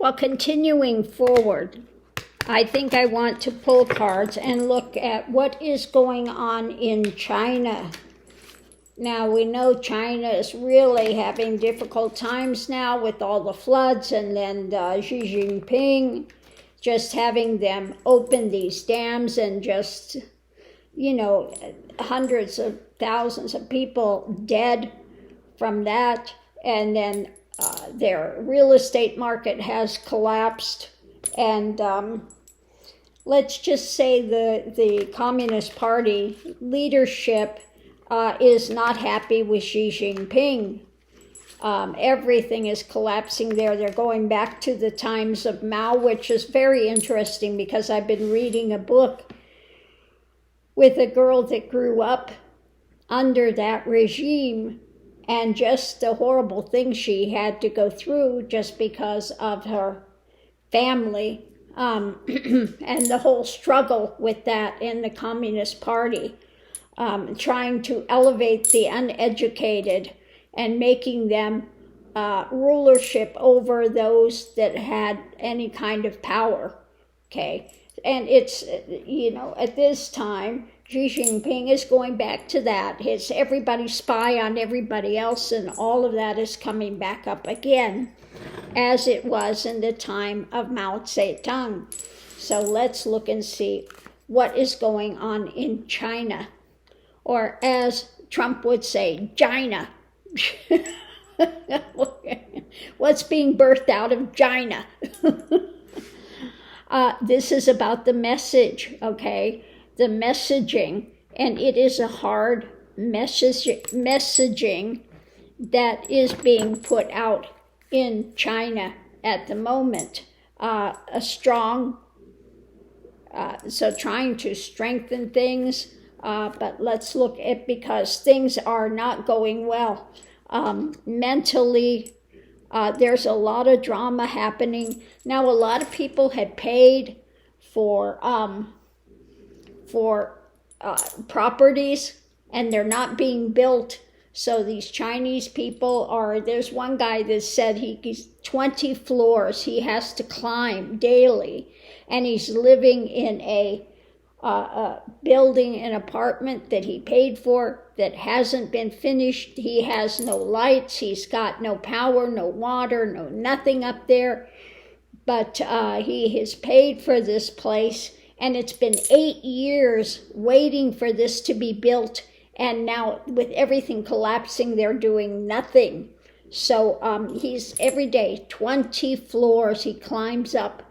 Well, continuing forward, I think I want to pull cards and look at what is going on in China. Now, we know China is really having difficult times now with all the floods, and then Xi Jinping just having them open these dams and just, hundreds of thousands of people dead from that. And then their real estate market has collapsed. And let's just say the Communist Party leadership is not happy with Xi Jinping. Everything is collapsing there. They're going back to the times of Mao, which is very interesting because I've been reading a book with a girl that grew up under that regime and just the horrible things she had to go through just because of her family and the whole struggle with that in the Communist Party, trying to elevate the uneducated and making them rulership over those that had any kind of power, okay? And it's, at this time, Xi Jinping is going back to that. It's everybody spy on everybody else, and all of that is coming back up again, as it was in the time of Mao Zedong. So let's look and see what is going on in China, or as Trump would say, China. What's being birthed out of China? This is about the message, okay? The messaging, and it is a hard messaging that is being put out in China at the moment. So trying to strengthen things, but let's look at, because things are not going well. Mentally, there's a lot of drama happening. Now, a lot of people had paid for properties, and they're not being built. So these Chinese people there's one guy that said he's 20 floors he has to climb daily, and he's living in a building, an apartment that he paid for that hasn't been finished. He has no lights, he's got no power, no water, no nothing up there. But he has paid for this place, and it's been 8 years waiting for this to be built. And now with everything collapsing, they're doing nothing. So he's every day, 20 floors he climbs up,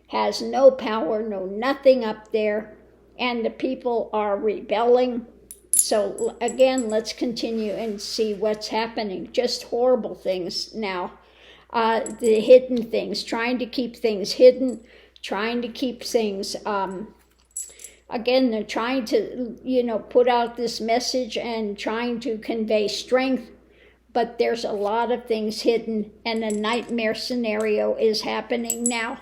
has no power, no nothing up there. And the people are rebelling. So again, let's continue and see what's happening. Just horrible things now. The hidden things, trying to keep things hidden, trying to keep things, again, they're trying to, put out this message and trying to convey strength, but there's a lot of things hidden, and a nightmare scenario is happening now.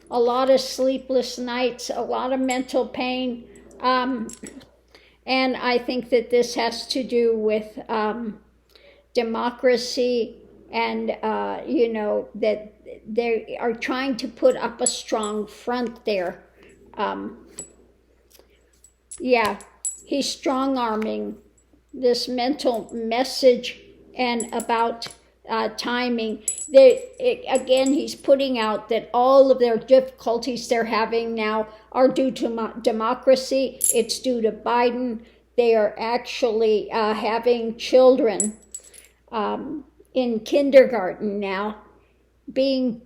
A lot of sleepless nights, a lot of mental pain, and I think that this has to do with democracy, and that they are trying to put up a strong front there. He's strong-arming this mental message and about timing. Again, he's putting out that all of their difficulties they're having now are due to democracy. It's due to Biden. They are actually having children in kindergarten now being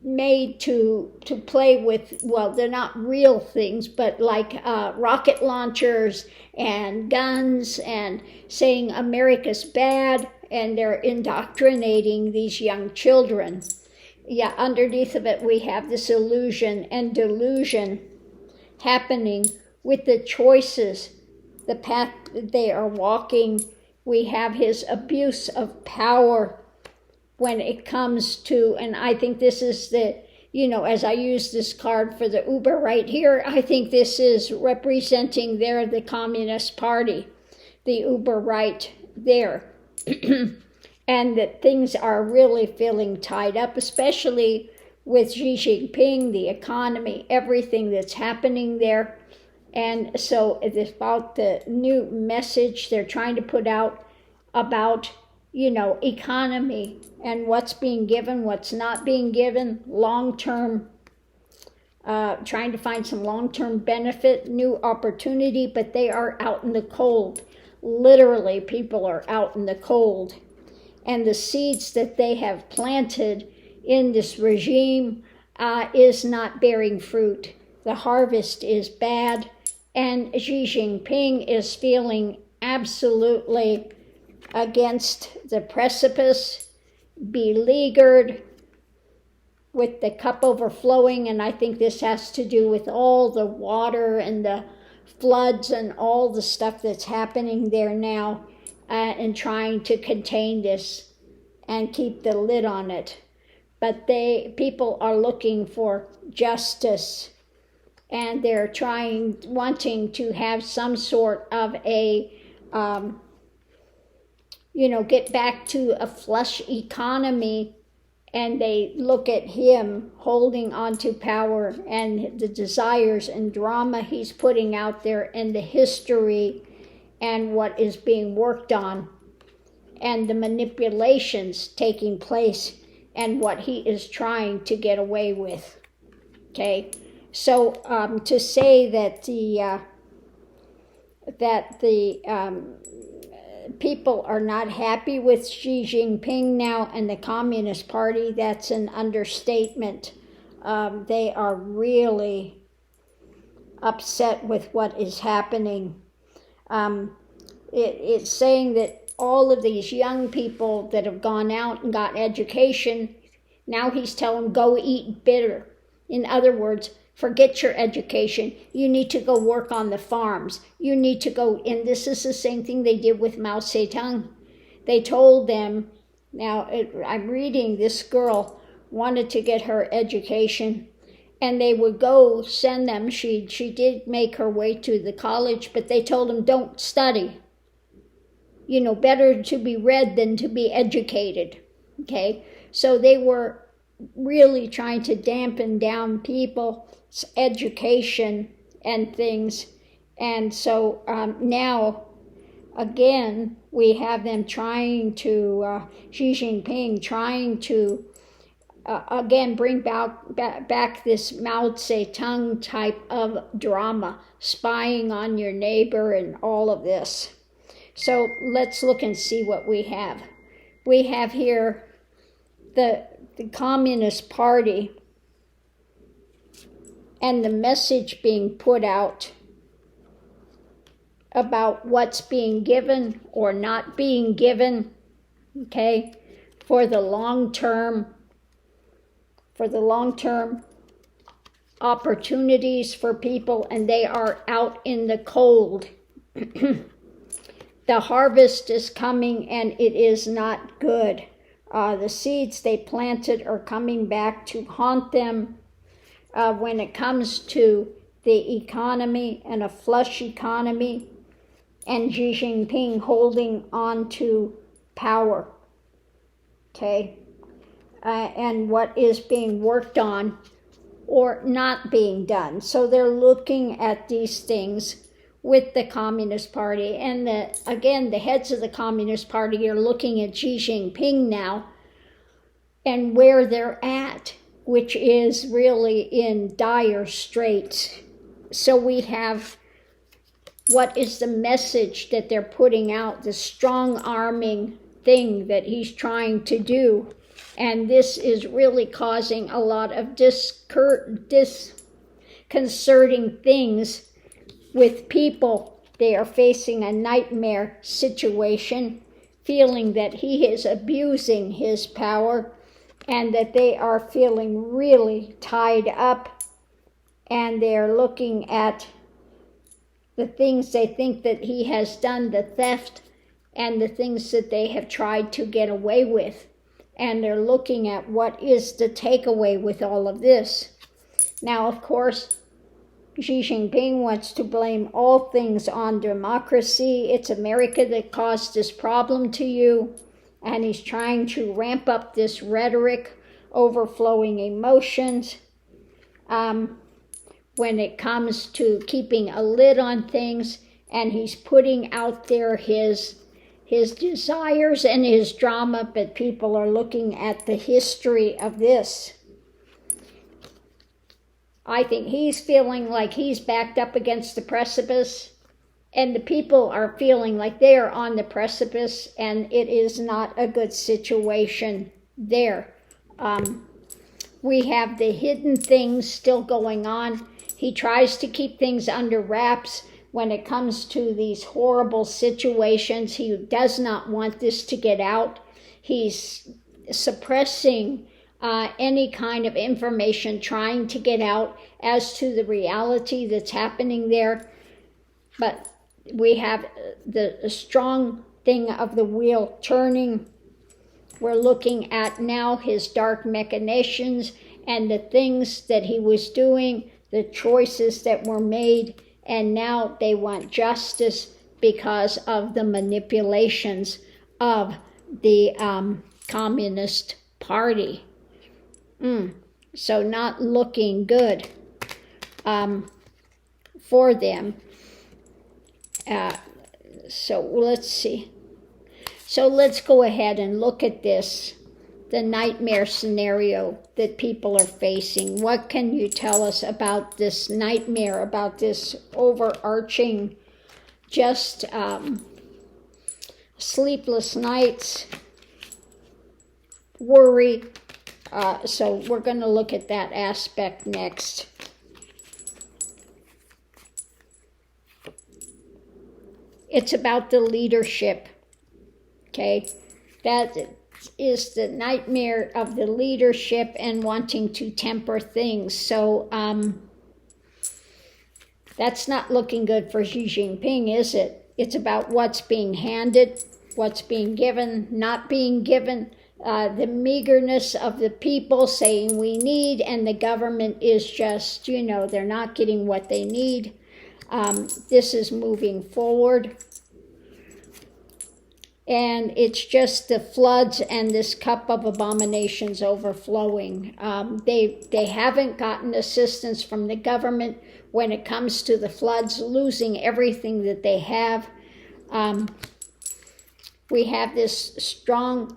made to play with, well, they're not real things, but like rocket launchers and guns, and saying America's bad, and they're indoctrinating these young children. Underneath of it, we have this illusion and delusion happening with the choices, the path that they are walking. We have his abuse of power when it comes to, and I think this is the, as I use this card for the Uber right here, I think this is representing there the Communist Party, the Uber right there. And that things are really feeling tied up, especially with Xi Jinping, the economy, everything that's happening there. And so it's about the new message they're trying to put out about, economy and what's being given, what's not being given, long-term, trying to find some long-term benefit, new opportunity, but they are out in the cold. Literally, people are out in the cold. And the seeds that they have planted in this regime is not bearing fruit. The harvest is bad, and Xi Jinping is feeling absolutely against the precipice, beleaguered, with the cup overflowing, and I think this has to do with all the water and the floods and all the stuff that's happening there now, and trying to contain this and keep the lid on it. But people are looking for justice, and they're wanting to have some sort of a, get back to a flush economy. And they look at him holding on to power and the desires and drama he's putting out there and the history and what is being worked on and the manipulations taking place and what he is trying to get away with. Okay, so to say that the people are not happy with Xi Jinping now and the Communist Party, that's an understatement. They are really upset with what is happening. It's saying that all of these young people that have gone out and got education, now he's telling them, go eat bitter. In other words, forget your education. You need to go work on the farms. You need to go, and this is the same thing they did with Mao Zedong. They told them, I'm reading, this girl wanted to get her education, and they would go send them. She did make her way to the college, but they told them, don't study. Better to be read than to be educated. Okay? So they were really trying to dampen down people's education and things. And so now, again, we have them trying to, Xi Jinping trying to, again, bring back this Mao Zedong type of drama, spying on your neighbor and all of this. So let's look and see what we have. We have here the Communist Party and the message being put out about what's being given or not being given, okay, for the long term opportunities for people, and they are out in the cold. The harvest is coming, and it is not good. The seeds they planted are coming back to haunt them when it comes to the economy and a flush economy, and Xi Jinping holding on to power. Okay? And what is being worked on or not being done. So they're looking at these things with the Communist Party. And again, the heads of the Communist Party are looking at Xi Jinping now and where they're at, which is really in dire straits. So we have, what is the message that they're putting out, the strong-arming thing that he's trying to do. And this is really causing a lot of disconcerting things with people. They are facing a nightmare situation, feeling that he is abusing his power and that they are feeling really tied up, and they're looking at the things they think that he has done, the theft, and the things that they have tried to get away with. And they're looking at what is the takeaway with all of this. Now, of course, Xi Jinping wants to blame all things on democracy. It's America that caused this problem to you. And he's trying to ramp up this rhetoric overflowing emotions. When it comes to keeping a lid on things, and he's putting out there his desires and his drama, but people are looking at the history of this. I think he's feeling like he's backed up against the precipice, and the people are feeling like they are on the precipice, and it is not a good situation there. We have the hidden things still going on. He tries to keep things under wraps when it comes to these horrible situations. He does not want this to get out. He's suppressing any kind of information, trying to get out as to the reality that's happening there. But we have the strong thing of the wheel turning. We're looking at now his dark machinations and the things that he was doing, the choices that were made, and now they want justice because of the manipulations of the Communist Party. So not looking good for them. So let's see. So let's go ahead and look at this, the nightmare scenario that people are facing. What can you tell us about this nightmare, about this overarching, just sleepless nights, worry? So we're going to look at that aspect next. It's about the leadership, okay? That is the nightmare of the leadership and wanting to temper things. So that's not looking good for Xi Jinping, is it? It's about what's being handed, what's being given, not being given, the meagerness of the people saying we need, and the government is just, they're not getting what they need. This is moving forward. And it's just the floods and this cup of abominations overflowing. They haven't gotten assistance from the government when it comes to the floods, losing everything that they have. We have this strong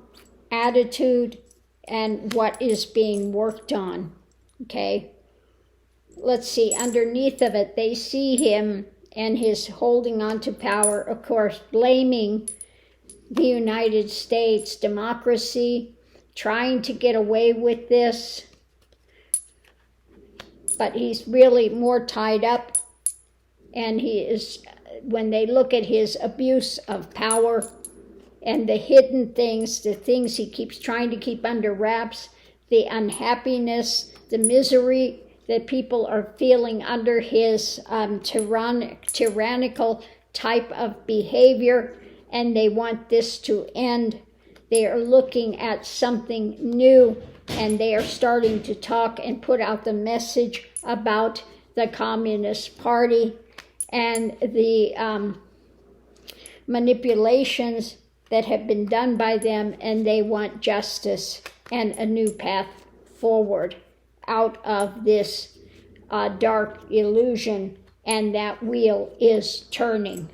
attitude and what is being worked on, okay? Let's see, underneath of it, they see him and his holding on to power, of course, blaming the United States, democracy, trying to get away with this. But he's really more tied up, and he is, when they look at his abuse of power and the hidden things, the things he keeps trying to keep under wraps, the unhappiness, the misery that people are feeling under his tyrannical type of behavior, and they want this to end. They are looking at something new, and they are starting to talk and put out the message about the Communist Party and the manipulations that have been done by them, and they want justice and a new path forward out of this dark illusion, and that wheel is turning,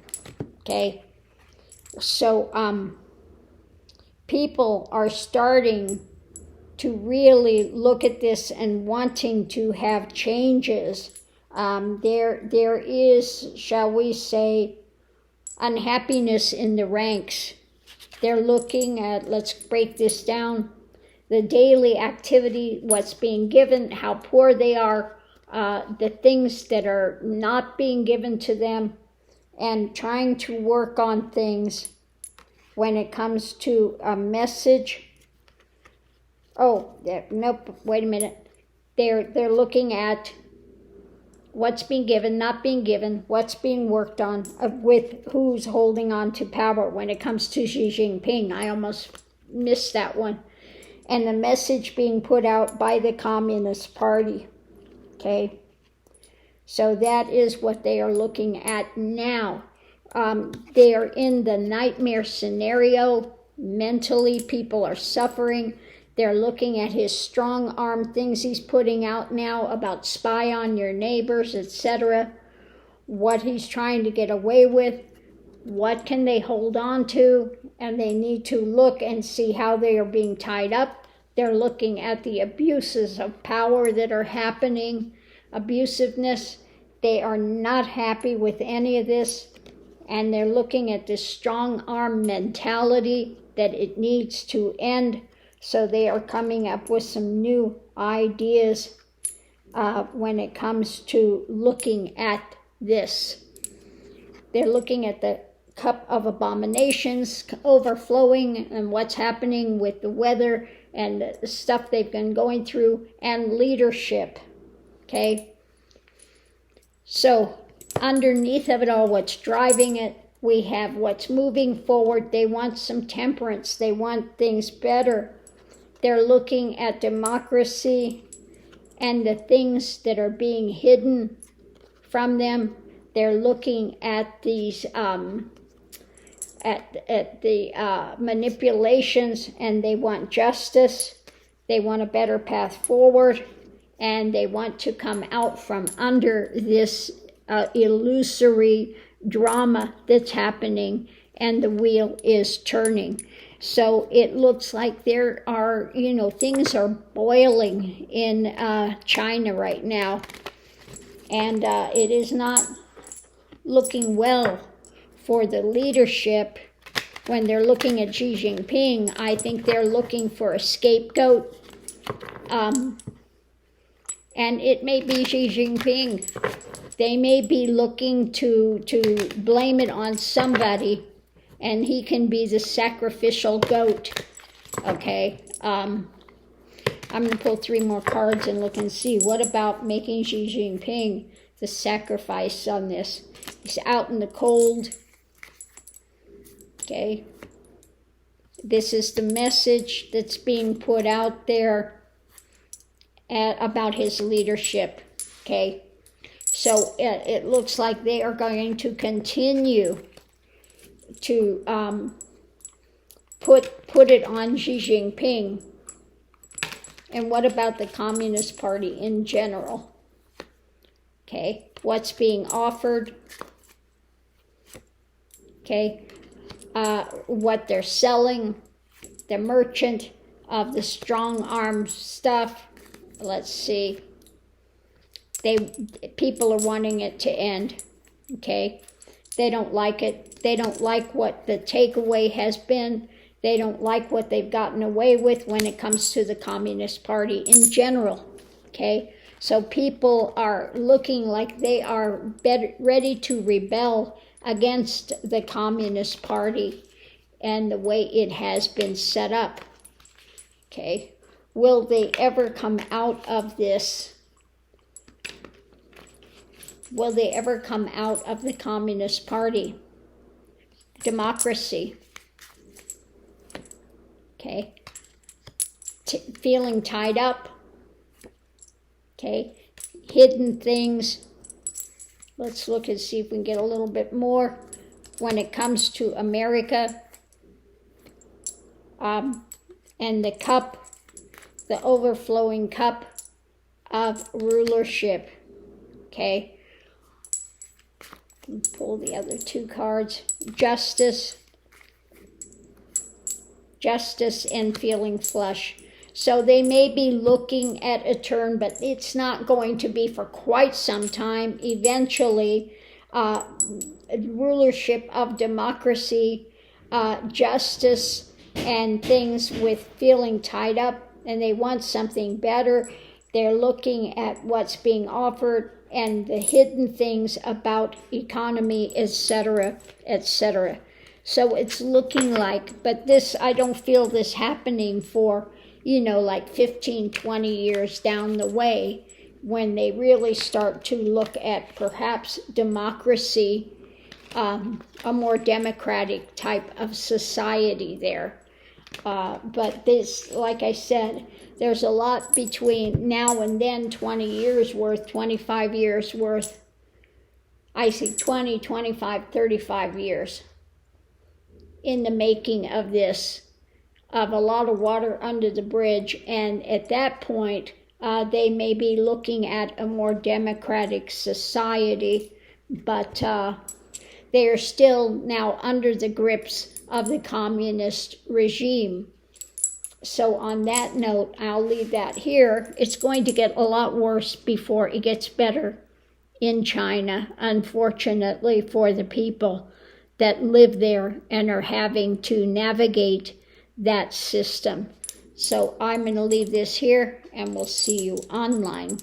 okay? So people are starting to really look at this and wanting to have changes. There is, shall we say, unhappiness in the ranks. They're looking at, let's break this down, the daily activity, what's being given, how poor they are, the things that are not being given to them, and trying to work on things when it comes to a message. Nope, wait a minute. They're looking at what's being given, not being given, what's being worked on, with who's holding on to power when it comes to Xi Jinping. I almost missed that one. And the message being put out by the Communist Party, okay? So that is what they are looking at now. They are in the nightmare scenario. Mentally, people are suffering. They're looking at his strong arm things he's putting out now about spy on your neighbors, etc. What he's trying to get away with. What can they hold on to? And they need to look and see how they are being tied up. They're looking at the abuses of power that are happening, abusiveness. They are not happy with any of this. And they're looking at this strong arm mentality that it needs to end. So they are coming up with some new ideas when it comes to looking at this. They're looking at the cup of abominations overflowing and what's happening with the weather and the stuff they've been going through and leadership. Okay? So underneath of it all, what's driving it, we have what's moving forward. They want some temperance. They want things better. They're looking at democracy and the things that are being hidden from them. They're looking at these at the manipulations, and they want justice. They want a better path forward, and they want to come out from under this illusory drama that's happening, and the wheel is turning. So it looks like there are, things are boiling in China right now. And it is not looking well for the leadership. When they're looking at Xi Jinping, I think they're looking for a scapegoat. And it may be Xi Jinping. They may be looking to blame it on somebody, and he can be the sacrificial goat. Okay, I'm going to pull 3 more cards and look and see. What about making Xi Jinping the sacrifice on this? He's out in the cold. Okay, this is the message that's being put out there about his leadership. Okay, so it looks like they are going to continue to put it on Xi Jinping. And what about the Communist Party in general? Okay, what's being offered? Okay, what they're selling, the merchant of the strong arm stuff. Let's see. People are wanting it to end. Okay, they don't like it. They don't like what the takeaway has been. They don't like what they've gotten away with when it comes to the Communist Party in general. Okay, so people are looking like they are ready to rebel against the Communist Party and the way it has been set up. Okay, will they ever come out of this? Will they ever come out of the Communist Party? Democracy. Okay, feeling tied up. Okay, hidden things. Let's look and see if we can get a little bit more when it comes to America. And the cup, the overflowing cup of rulership. Okay. Pull the other 2 cards. Justice and feeling flush. So they may be looking at a turn, but it's not going to be for quite some time. Eventually, rulership of democracy, justice, and things with feeling tied up, and they want something better. They're looking at what's being offered and the hidden things about economy, etc., etc. So it's looking like, but this, I don't feel this happening for, like 15, 20 years down the way, when they really start to look at perhaps democracy, a more democratic type of society there. But this, like I said, there's a lot between now and then, 20 years worth, 25 years worth. I see 20, 25, 35 years in the making of this of a lot of water under the bridge, and at that point, they may be looking at a more democratic society, but they are still now under the grips of the communist regime. So on that note, I'll leave that here. It's going to get a lot worse before it gets better in China, unfortunately, for the people that live there and are having to navigate that system. So I'm going to leave this here, and we'll see you online.